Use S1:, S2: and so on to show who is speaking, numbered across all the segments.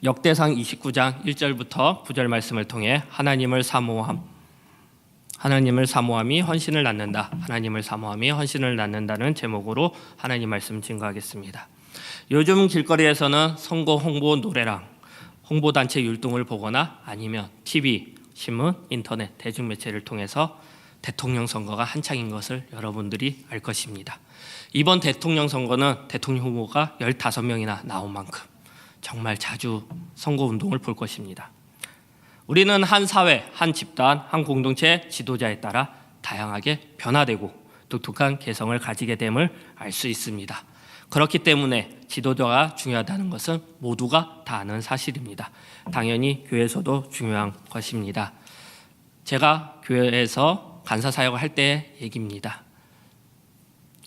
S1: 역대상 29장 1절부터 9절 말씀을 통해 하나님을 사모함이 헌신을 낳는다. 하나님을 사모함이 헌신을 낳는다는 제목으로 하나님 말씀 증거하겠습니다. 요즘 길거리에서는 선거 홍보 노래랑 홍보단체 율동을 보거나 아니면 TV, 신문, 인터넷, 대중매체를 통해서 대통령 선거가 한창인 것을 여러분들이 알 것입니다. 이번 대통령 선거는 대통령 후보가 15명이나 나온 만큼 정말 자주 선거운동을 볼 것입니다. 우리는 한 사회, 한 집단, 한 공동체 지도자에 따라 다양하게 변화되고 독특한 개성을 가지게 됨을 알 수 있습니다. 그렇기 때문에 지도자가 중요하다는 것은 모두가 다 아는 사실입니다. 당연히 교회에서도 중요한 것입니다. 제가 교회에서 간사 사역을 할 때의 얘기입니다.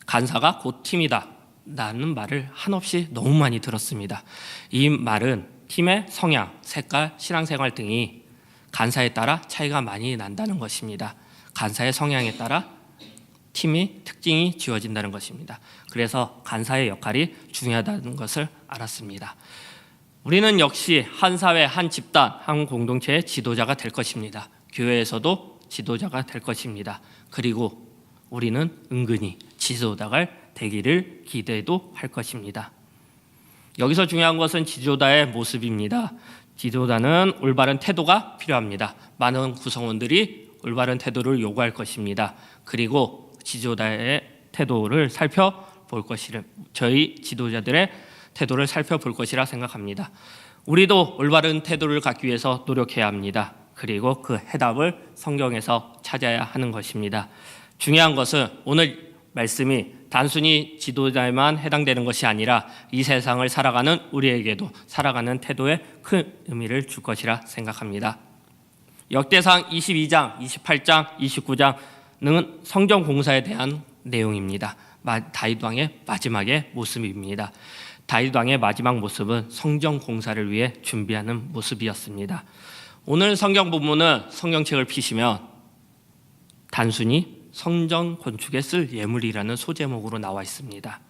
S1: 간사가 곧 팀이다 라는 말을 한없이 너무 많이 들었습니다. 이 말은 팀의 성향, 색깔, 신앙생활 등이 간사에 따라 차이가 많이 난다는 것입니다. 간사의 성향에 따라 팀의 특징이 지어진다는 것입니다. 그래서 간사의 역할이 중요하다는 것을 알았습니다. 우리는 역시 한 사회, 한 집단, 한 공동체의 지도자가 될 것입니다. 교회에서도 지도자가 될 것입니다. 그리고 우리는 은근히 지도자가 되기를 기대도 할 것입니다. 여기서 중요한 것은 지도자의 모습입니다. 지도자는 올바른 태도가 필요합니다. 많은 구성원들이 올바른 태도를 요구할 것입니다. 그리고 지도자의 태도를 살펴볼 것이라 저희 지도자들의 태도를 살펴볼 것이라 생각합니다. 우리도 올바른 태도를 갖기 위해서 노력해야 합니다. 그리고 그 해답을 성경에서 찾아야 하는 것입니다. 중요한 것은 오늘 말씀이 단순히 지도자에만 해당되는 것이 아니라 이 세상을 살아가는 우리에게도 살아가는 태도에 큰 의미를 줄 것이라 생각합니다. 역대상 22장, 28장, 29장은 성전 공사에 대한 내용입니다. 다윗 왕의 마지막의 모습입니다. 다윗 왕의 마지막 모습은 성전 공사를 위해 준비하는 모습이었습니다. 오늘 성경 본문은 성경책을 펴시면 단순히 성전 건축에 쓸 예물이라는 소제목으로 나와 있습니다.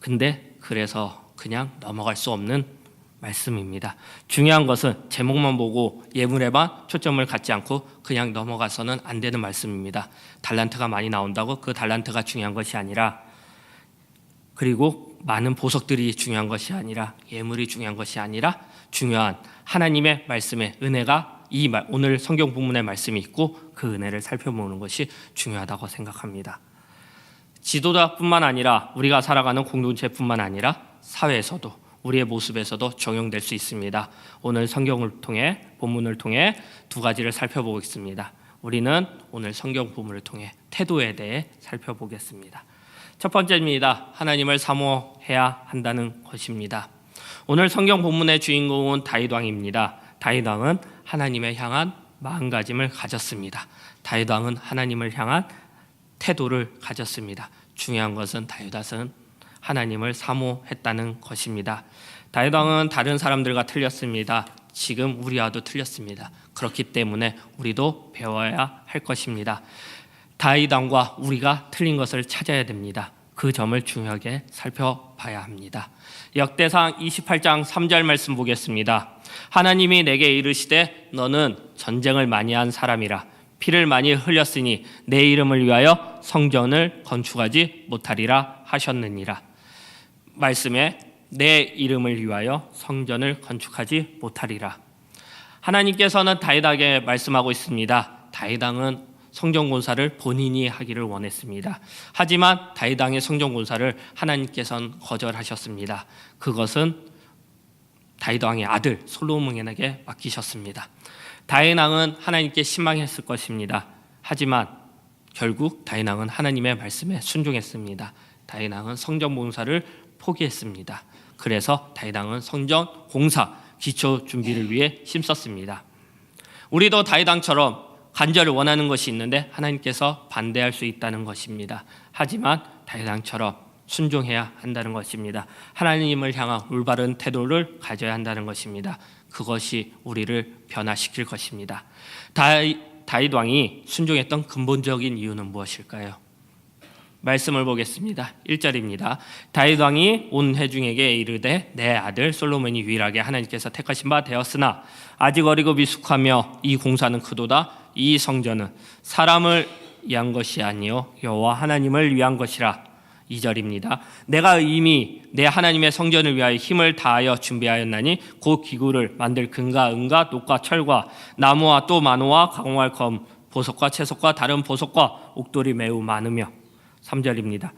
S1: 근데 그래서 그냥 넘어갈 수 없는 말씀입니다. 중요한 것은 제목만 보고 예물에만 초점을 갖지 않고 그냥 넘어가서는 안 되는 말씀입니다. 달란트가 많이 나온다고 그 달란트가 중요한 것이 아니라, 그리고 많은 보석들이 중요한 것이 아니라, 예물이 중요한 것이 아니라 중요한 하나님의 말씀의 은혜가 오늘 성경 본문의 말씀이 있고 그 은혜를 살펴보는 것이 중요하다고 생각합니다. 지도자뿐만 아니라 우리가 살아가는 공동체뿐만 아니라 사회에서도 우리의 모습에서도 적용될 수 있습니다. 오늘 성경을 통해 본문을 통해 두 가지를 살펴보겠습니다. 우리는 오늘 성경 본문을 통해 태도에 대해 살펴보겠습니다. 첫 번째입니다. 하나님을 사모해야 한다는 것입니다. 오늘 성경 본문의 주인공은 다윗 왕입니다. 다윗 왕은 하나님을 향한 마음가짐을 가졌습니다. 다윗 왕은 하나님을 향한 태도를 가졌습니다. 중요한 것은 다윗 왕은 하나님을 사모했다는 것입니다. 다윗 왕은 다른 사람들과 틀렸습니다. 지금 우리와도 틀렸습니다. 그렇기 때문에 우리도 배워야 할 것입니다. 다윗 왕과 우리가 틀린 것을 찾아야 됩니다. 그 점을 중요하게 살펴봐야 합니다. 역대상 28장 3절 말씀 보겠습니다. 하나님이 내게 이르시되 너는 전쟁을 많이 한 사람이라 피를 많이 흘렸으니 내 이름을 위하여 성전을 건축하지 못하리라 하셨느니라. 말씀에 내 이름을 위하여 성전을 건축하지 못하리라. 하나님께서는 다윗에게 말씀하고 있습니다. 다윗 왕은 성전 공사를 본인이 하기를 원했습니다. 하지만 다윗 왕의 성전 공사를 하나님께서는 거절하셨습니다. 그것은 다윗 왕의 아들 솔로몬에게 맡기셨습니다. 다윗 왕은 하나님께 실망했을 것입니다. 하지만 결국 다윗 왕은 하나님의 말씀에 순종했습니다. 다윗 왕은 성전 공사를 포기했습니다. 그래서 다윗 왕은 성전 공사 기초 준비를 위해 힘썼습니다. 우리도 다윗 왕처럼 간절히 원하는 것이 있는데 하나님께서 반대할 수 있다는 것입니다. 하지만 다윗 왕처럼 순종해야 한다는 것입니다. 하나님을 향한 올바른 태도를 가져야 한다는 것입니다. 그것이 우리를 변화시킬 것입니다. 다윗 왕이 순종했던 근본적인 이유는 무엇일까요? 말씀을 보겠습니다. 1절입니다. 다윗 왕이 온 회중에게 이르되 내 아들 솔로몬이 유일하게 하나님께서 택하신 바 되었으나 아직 어리고 미숙하며 이 공사는 크도다. 이 성전은 사람을 위한 것이 아니요 여호와 하나님을 위한 것이라. 2절입니다. 내가 이미 내 하나님의 성전을 위하여 힘을 다하여 준비하였나니 곧 기구를 만들 금과 은과 녹과 철과 나무와 또 만호와 가공할 검 보석과 채석과 다른 보석과 옥돌이 매우 많으며. 3절입니다.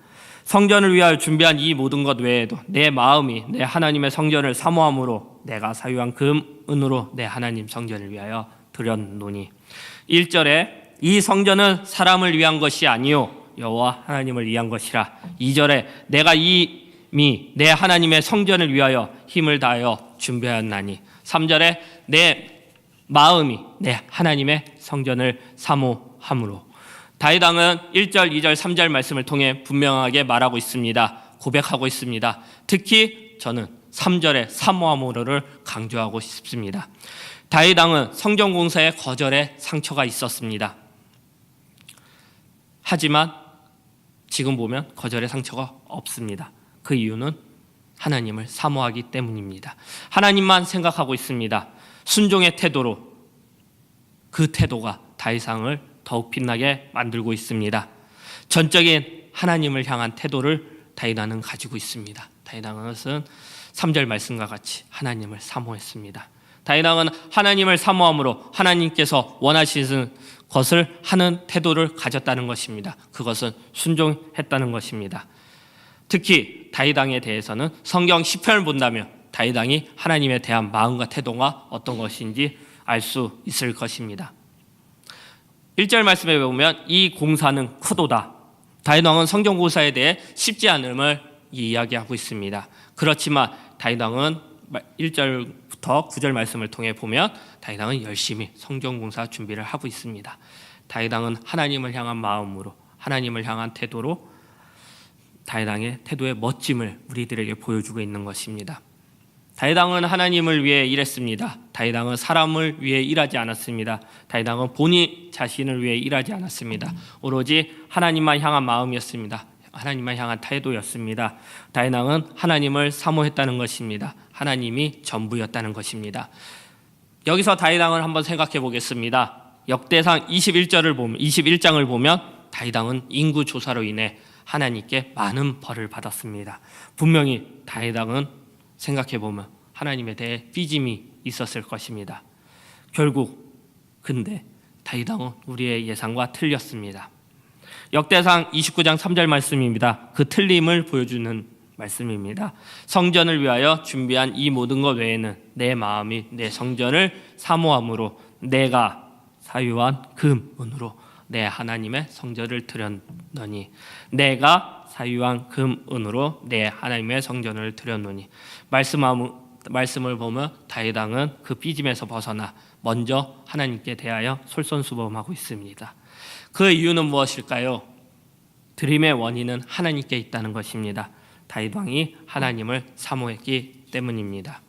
S1: 성전을 위하여 준비한 이 모든 것 외에도 내 마음이 내 하나님의 성전을 사모함으로 내가 사유한 금 은으로 내 하나님 성전을 위하여 드렸노니. 1절에 이 성전은 사람을 위한 것이 아니요 여호와 하나님을 위한 것이라. 2절에 내가 이미 내 하나님의 성전을 위하여 힘을 다하여 준비하였나니. 3절에 내 마음이 내 하나님의 성전을 사모함으로. 다윗 왕은 1절, 2절, 3절 말씀을 통해 분명하게 말하고 있습니다. 고백하고 있습니다. 특히 저는 3절의 사모함으로를 강조하고 싶습니다. 다윗 왕은 성전 공사에 거절의 상처가 있었습니다. 하지만 지금 보면 거절의 상처가 없습니다. 그 이유는 하나님을 사모하기 때문입니다. 하나님만 생각하고 있습니다. 순종의 태도로 그 태도가 다윗 왕을 더욱 빛나게 만들고 있습니다. 전적인 하나님을 향한 태도를 다윗 왕은 가지고 있습니다. 다윗 왕은 3절 말씀과 같이 하나님을 사모했습니다. 다윗 왕은 하나님을 사모함으로 하나님께서 원하시는 것을 하는 태도를 가졌다는 것입니다. 그것은 순종했다는 것입니다. 특히 다윗 왕에 대해서는 성경 시편을 본다면 다윗 왕이 하나님에 대한 마음과 태도가 어떤 것인지 알 수 있을 것입니다. 1절 말씀에 보면 이 공사는 크도다. 다윗 왕은 성전 공사에 대해 쉽지 않음을 이야기하고 있습니다. 그렇지만 다윗 왕은 1절부터 9절 말씀을 통해 보면 다윗 왕은 열심히 성전 공사 준비를 하고 있습니다. 다윗 왕은 하나님을 향한 마음으로 하나님을 향한 태도로 다윗 왕의 태도의 멋짐을 우리들에게 보여주고 있는 것입니다. 다윗 왕은 하나님을 위해 일했습니다. 다윗 왕은 사람을 위해 일하지 않았습니다. 다윗 왕은 본인 자신을 위해 일하지 않았습니다. 오로지 하나님만 향한 마음이었습니다. 하나님만 향한 태도였습니다. 다윗 왕은 하나님을 사모했다는 것입니다. 하나님이 전부였다는 것입니다. 여기서 다윗 왕을 한번 생각해 보겠습니다. 역대상 21장을 보면 다윗 왕은 인구 조사로 인해 하나님께 많은 벌을 받았습니다. 분명히 다윗 왕은 생각해 보면 하나님에 대해 삐짐이 있었을 것입니다. 결국 근데 다윗 왕은 우리의 예상과 틀렸습니다. 역대상 29장 3절 말씀입니다. 그 틀림을 보여주는 말씀입니다. 성전을 위하여 준비한 이 모든 것 외에는 내 마음이 내 성전을 사모함으로 내가 사유한 금 은으로 내 하나님의 성전을 드렸노니. 내가 사유한 금 은으로 내 하나님의 성전을 드렸노니. 말씀을 보면 다윗 왕은 그 삐짐에서 벗어나 먼저 하나님께 대하여 솔선수범하고 있습니다. 그 이유는 무엇일까요? 드림의 원인은 하나님께 있다는 것입니다. 다윗 왕이 하나님을 사모했기 때문입니다.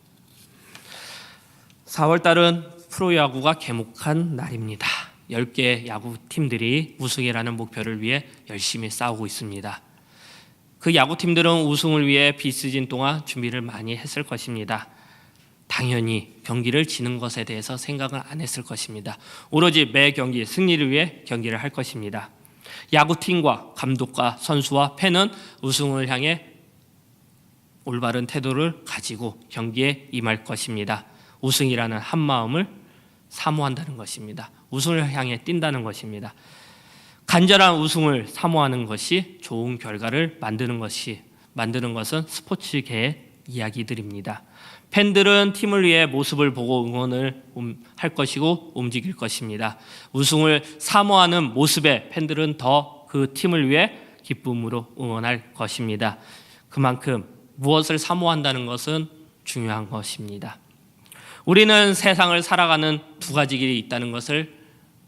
S1: 4월달은 프로야구가 개목한 날입니다. 10개 야구팀들이 우승이라는 목표를 위해 열심히 싸우고 있습니다. 그 야구팀들은 우승을 위해 비시즌 동안 준비를 많이 했을 것입니다. 당연히 경기를 지는 것에 대해서 생각을 안 했을 것입니다. 오로지 매 경기 승리를 위해 경기를 할 것입니다. 야구팀과 감독과 선수와 팬은 우승을 향해 올바른 태도를 가지고 경기에 임할 것입니다. 우승이라는 한 마음을 사모한다는 것입니다. 우승을 향해 뛴다는 것입니다. 간절한 우승을 사모하는 것이 좋은 결과를 만드는 것은 스포츠계의 이야기들입니다. 팬들은 팀을 위해 모습을 보고 응원을 할 것이고 움직일 것입니다. 우승을 사모하는 모습에 팬들은 더 그 팀을 위해 기쁨으로 응원할 것입니다. 그만큼 무엇을 사모한다는 것은 중요한 것입니다. 우리는 세상을 살아가는 두 가지 길이 있다는 것을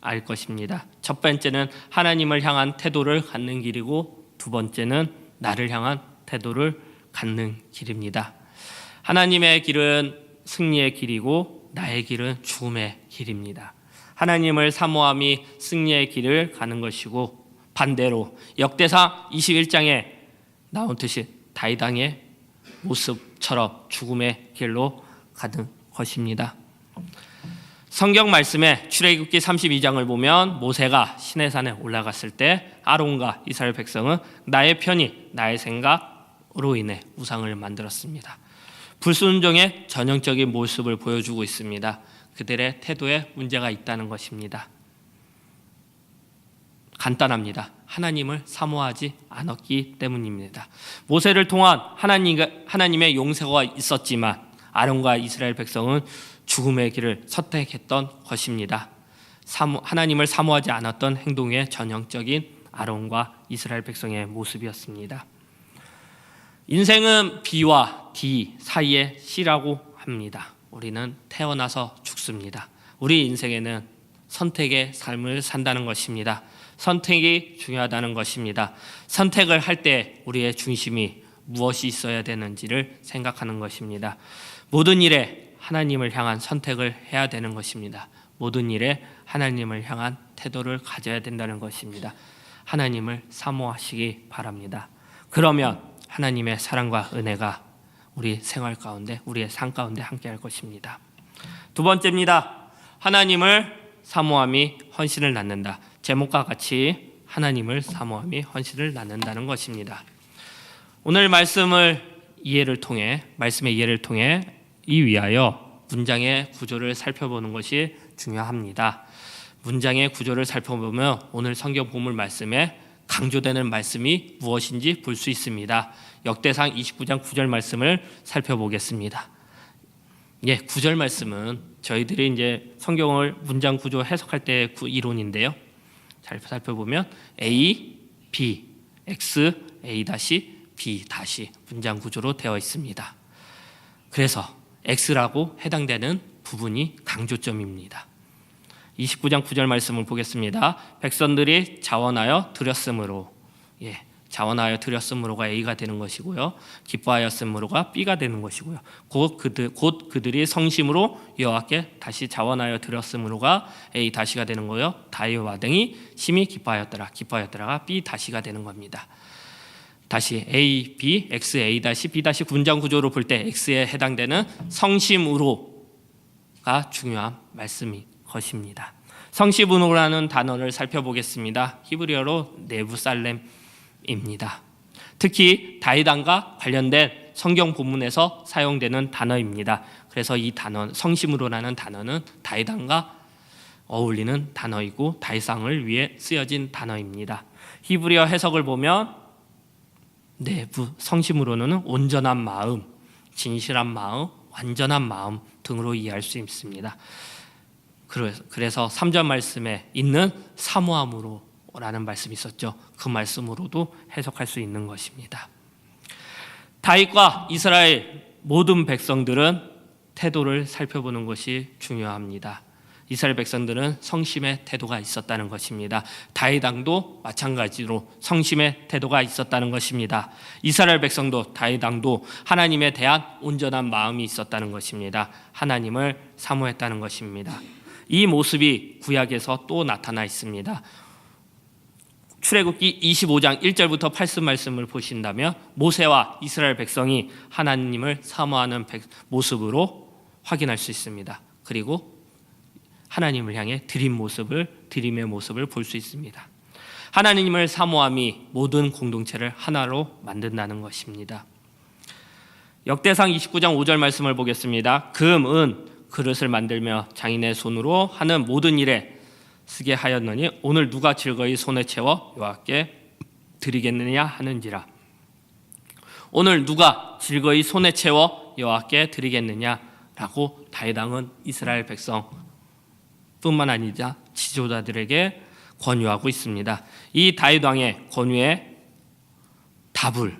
S1: 알 것입니다. 첫 번째는 하나님을 향한 태도를 갖는 길이고 두 번째는 나를 향한 태도를 갖는 길입니다. 하나님의 길은 승리의 길이고 나의 길은 죽음의 길입니다. 하나님을 사모함이 승리의 길을 가는 것이고 반대로 역대상 21장에 나온듯이 다윗 왕의 모습처럼 죽음의 길로 가는 것입니다. 성경 말씀에 출애굽기 32장을 보면 모세가 시내산에 올라갔을 때 아론과 이스라엘 백성은 나의 편의, 나의 생각으로 인해 우상을 만들었습니다. 불순종의 전형적인 모습을 보여주고 있습니다. 그들의 태도에 문제가 있다는 것입니다. 간단합니다. 하나님을 사모하지 않았기 때문입니다. 모세를 통한 하나님의 용서가 있었지만 아론과 이스라엘 백성은 죽음의 길을 선택했던 것입니다. 하나님을 사모하지 않았던 행동의 전형적인 아론과 이스라엘 백성의 모습이었습니다. 인생은 B와 D 사이의 C라고 합니다. 우리는 태어나서 죽습니다. 우리 인생에는 선택의 삶을 산다는 것입니다. 선택이 중요하다는 것입니다. 선택을 할 때 우리의 중심이 무엇이 있어야 되는지를 생각하는 것입니다. 모든 일에 하나님을 향한 선택을 해야 되는 것입니다. 모든 일에 하나님을 향한 태도를 가져야 된다는 것입니다. 하나님을 사모하시기 바랍니다. 그러면 하나님의 사랑과 은혜가 우리 생활 가운데, 우리의 삶 가운데 함께할 것입니다. 두 번째입니다. 하나님을 사모함이 헌신을 낳는다. 제목과 같이 하나님을 사모함이 헌신을 낳는다는 것입니다. 오늘 말씀의 이해를 통해 위하여 문장의 구조를 살펴보는 것이 중요합니다. 문장의 구조를 살펴보면 오늘 성경 본문 말씀에 강조되는 말씀이 무엇인지 볼 수 있습니다. 역대상 29장 9절 말씀을 살펴보겠습니다. 9절 말씀은 저희들이 이제 성경을 문장 구조 해석할 때 이론인데요. 잘 살펴보면 A, B, X, A 다시 B 다시 문장 구조로 되어 있습니다. 그래서 X라고 해당되는 부분이 강조점입니다. 29장 9절 말씀을 보겠습니다. 백성들이 자원하여 드렸으므로, 자원하여 드렸으므로가 A가 되는 것이고요. 기뻐하였으므로가 B가 되는 것이고요. 곧 그들이 성심으로 여호와께 다시 자원하여 드렸으므로가 A 다시가 되는 거요. 다윗과 등이 심히 기뻐하였더라가 B 다시가 되는 겁니다. 다시 A, B, X, A 다시 B 다시 문장 구조로 볼 때 X에 해당되는 성심으로가 중요한 말씀이 것입니다. 성심으로라는 단어를 살펴보겠습니다. 히브리어로 네부살렘입니다. 특히 다윗 왕과 관련된 성경 본문에서 사용되는 단어입니다. 그래서 이 단어 성심으로라는 단어는 다윗 왕과 어울리는 단어이고 다윗상을 위해 쓰여진 단어입니다. 히브리어 해석을 보면 성심으로는 온전한 마음, 진실한 마음, 완전한 마음 등으로 이해할 수 있습니다. 그래서 3절 말씀에 있는 사모함으로라는 말씀이 있었죠. 그 말씀으로도 해석할 수 있는 것입니다. 다윗과 이스라엘 모든 백성들은 태도를 살펴보는 것이 중요합니다. 이스라엘 백성들은 성심의 태도가 있었다는 것입니다. 다윗 왕도 마찬가지로 성심의 태도가 있었다는 것입니다. 이스라엘 백성도 다윗 왕도 하나님에 대한 온전한 마음이 있었다는 것입니다. 하나님을 사모했다는 것입니다. 이 모습이 구약에서 또 나타나 있습니다. 출애굽기 25장 1절부터 8절 말씀을 보신다면 모세와 이스라엘 백성이 하나님을 사모하는 모습으로 확인할 수 있습니다. 그리고 하나님을 향해 드림의 모습을 볼 수 있습니다. 하나님을 사모함이 모든 공동체를 하나로 만든다는 것입니다. 역대상 29장 5절 말씀을 보겠습니다. 금, 은, 그릇을 만들며 장인의 손으로 하는 모든 일에 쓰게 하였느니 오늘 누가 즐거이 손에 채워 여호와께 드리겠느냐 하는지라. 오늘 누가 즐거이 손에 채워 여호와께 드리겠느냐라고 다윗 왕은 이스라엘 백성 뿐만 아니라 지도자들에게 권유하고 있습니다. 이 다윗 왕의 권유의 답을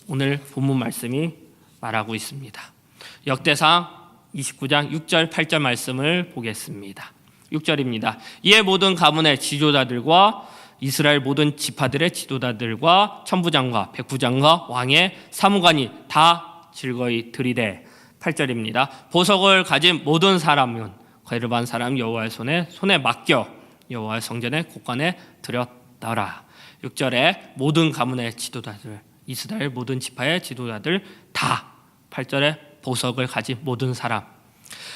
S1: 오늘 본문 말씀이 말하고 있습니다. 역대상 29장 6절 8절 말씀을 보겠습니다. 6절입니다. 이에 모든 가문의 지도자들과 이스라엘 모든 지파들의 지도자들과 천부장과 백부장과 왕의 사무관이 다 즐거이 드리되. 8절입니다. 보석을 가진 모든 사람은 거듭한 사람 여호와의 손에 맡겨 여호와의 성전의 곳간에 드렸더라. 6절에 모든 가문의 지도자들, 이스라엘 모든 지파의 지도자들 다, 8절에 보석을 가진 모든 사람,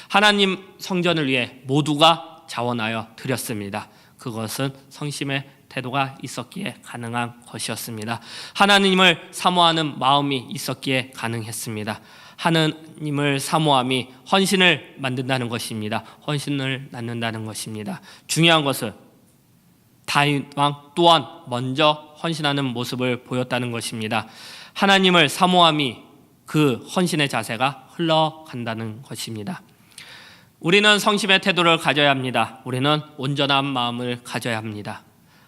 S1: 하나님 성전을 위해 모두가 자원하여 드렸습니다. 그것은 성심의 태도가 있었기에 가능한 것이었습니다. 하나님을 사모하는 마음이 있었기에 가능했습니다. 하나님을 사모함이 헌신을 만든다는 것입니다. 헌신을 낳는다는 것입니다. 중요한 것은 다윗 왕 또한 먼저 헌신하는 모습을 보였다는 것입니다. 하나님을 사모함이 그 헌신의 자세가 흘러간다는 것입니다. 우리는 성심의 태도를 가져야 합니다. 우리는 온전한 마음을 가져야 합니다.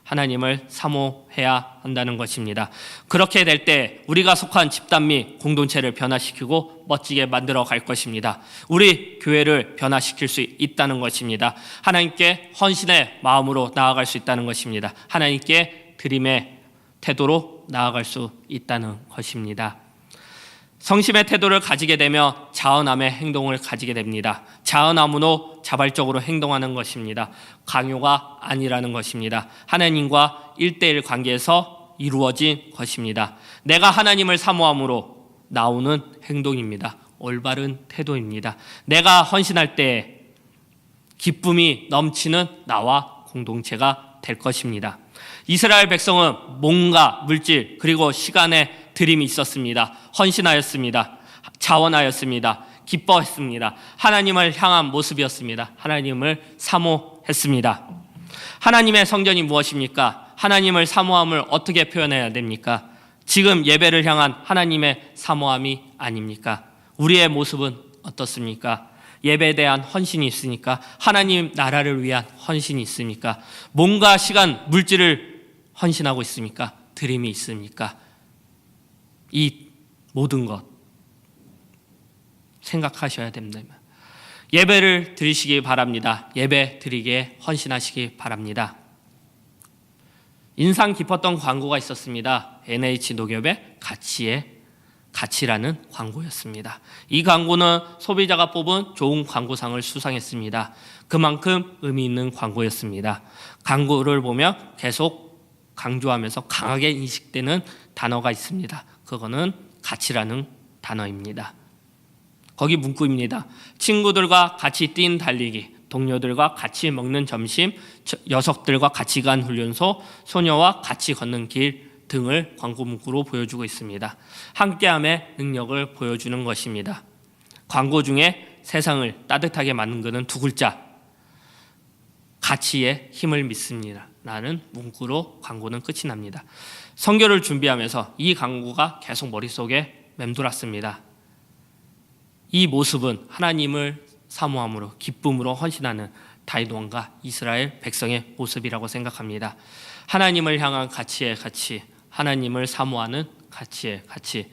S1: 하나님을 사모해야 한다는 것입니다. 그렇게 될 때 우리가 속한 집단 및 공동체를 변화시키고 멋지게 만들어 갈 것입니다. 우리 교회를 변화시킬 수 있다는 것입니다. 하나님께 헌신의 마음으로 나아갈 수 있다는 것입니다. 하나님께 드림의 태도로 나아갈 수 있다는 것입니다. 성심의 태도를 가지게 되면 자원함의 행동을 가지게 됩니다. 자원함으로 자발적으로 행동하는 것입니다. 강요가 아니라는 것입니다. 하나님과 1대1 관계에서 이루어진 것입니다. 내가 하나님을 사모함으로 나오는 행동입니다. 올바른 태도입니다. 내가 헌신할 때 기쁨이 넘치는 나와 공동체가 될 것입니다. 이스라엘 백성은 몸과 물질 그리고 시간의 드림이 있었습니다. 헌신하였습니다. 자원하였습니다. 기뻐했습니다. 하나님을 향한 모습이었습니다. 하나님을 사모했습니다. 하나님의 성전이 무엇입니까? 하나님을 사모함을 어떻게 표현해야 됩니까? 지금 예배를 향한 하나님의 사모함이 아닙니까? 우리의 모습은 어떻습니까? 예배에 대한 헌신이 있으니까? 하나님 나라를 위한 헌신이 있습니까? 몸과 시간, 물질을 헌신하고 있습니까? 드림이 있습니까? 이 모든 것 생각하셔야 됩니다. 예배를 드리시기 바랍니다. 예배 드리기에 헌신하시기 바랍니다. 인상 깊었던 광고가 있었습니다. NH 농협의 가치라는 광고였습니다. 이 광고는 소비자가 뽑은 좋은 광고상을 수상했습니다. 그만큼 의미 있는 광고였습니다. 광고를 보면 계속 강조하면서 강하게 인식되는 단어가 있습니다. 그거는 가치라는 단어입니다. 거기 문구입니다. 친구들과 같이 뛴 달리기, 동료들과 같이 먹는 점심, 녀석들과 같이 간 훈련소, 소녀와 같이 걷는 길 등을 광고 문구로 보여주고 있습니다. 함께함의 능력을 보여주는 것입니다. 광고 중에 세상을 따뜻하게 만드는 두 글자, 가치의 힘을 믿습니다 라는 문구로 광고는 끝이 납니다. 선교를 준비하면서 이 광고가 계속 머릿속에 맴돌았습니다. 이 모습은 하나님을 사모함으로 기쁨으로 헌신하는 다윗 왕과 이스라엘 백성의 모습이라고 생각합니다. 하나님을 향한 가치의 가치, 하나님을 사모하는 가치의 가치,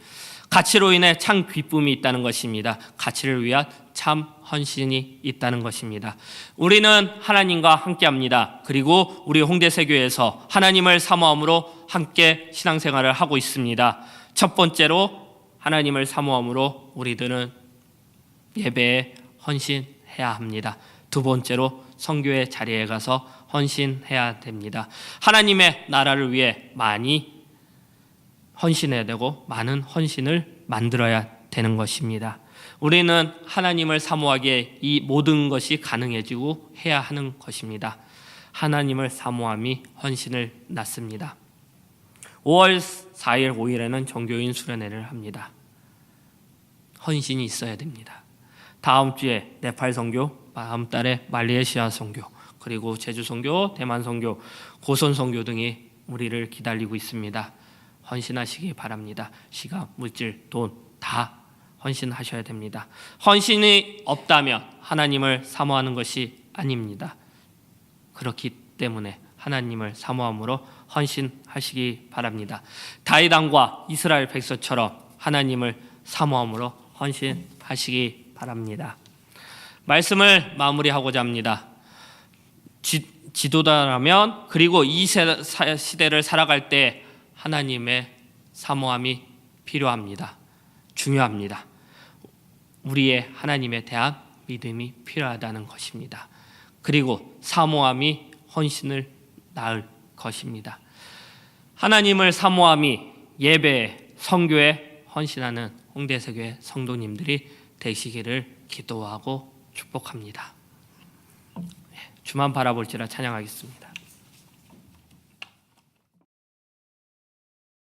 S1: 가치로 인해 참 기쁨이 있다는 것입니다. 가치를 위한 참 헌신이 있다는 것입니다. 우리는 하나님과 함께합니다. 그리고 우리 홍대세교회에서 하나님을 사모함으로 함께 신앙생활을 하고 있습니다. 첫 번째로 하나님을 사모함으로 우리들은 예배에 헌신해야 합니다. 두 번째로 선교의 자리에 가서 헌신해야 됩니다. 하나님의 나라를 위해 많이 헌신해야 되고 많은 헌신을 만들어야 되는 것입니다. 우리는 하나님을 사모하기에 이 모든 것이 가능해지고 해야 하는 것입니다. 하나님을 사모함이 헌신을 낳습니다. 5월 4일, 5일에는 종교인 수련회를 합니다. 헌신이 있어야 됩니다. 다음 주에 네팔 선교, 다음 달에 말레이시아 선교, 그리고 제주 선교, 대만 선교, 고선 선교 등이 우리를 기다리고 있습니다. 헌신하시기 바랍니다. 시간, 물질, 돈 다 헌신하셔야 됩니다. 헌신이 없다면 하나님을 사모하는 것이 아닙니다. 그렇기 때문에 하나님을 사모함으로 헌신하시기 바랍니다. 다윗 왕과 이스라엘 백성처럼 하나님을 사모함으로 헌신하시기 바랍니다. 말씀을 마무리하고자 합니다. 지도자라면 그리고 이 시대를 살아갈 때 하나님의 사모함이 필요합니다. 중요합니다. 우리의 하나님에 대한 믿음이 필요하다는 것입니다. 그리고 사모함이 헌신을 낳을 것입니다. 하나님을 사모함이 예배에 선교에 헌신하는 홍대세교회 성도님들이 되시기를 기도하고 축복합니다. 주만 바라볼지라 찬양하겠습니다.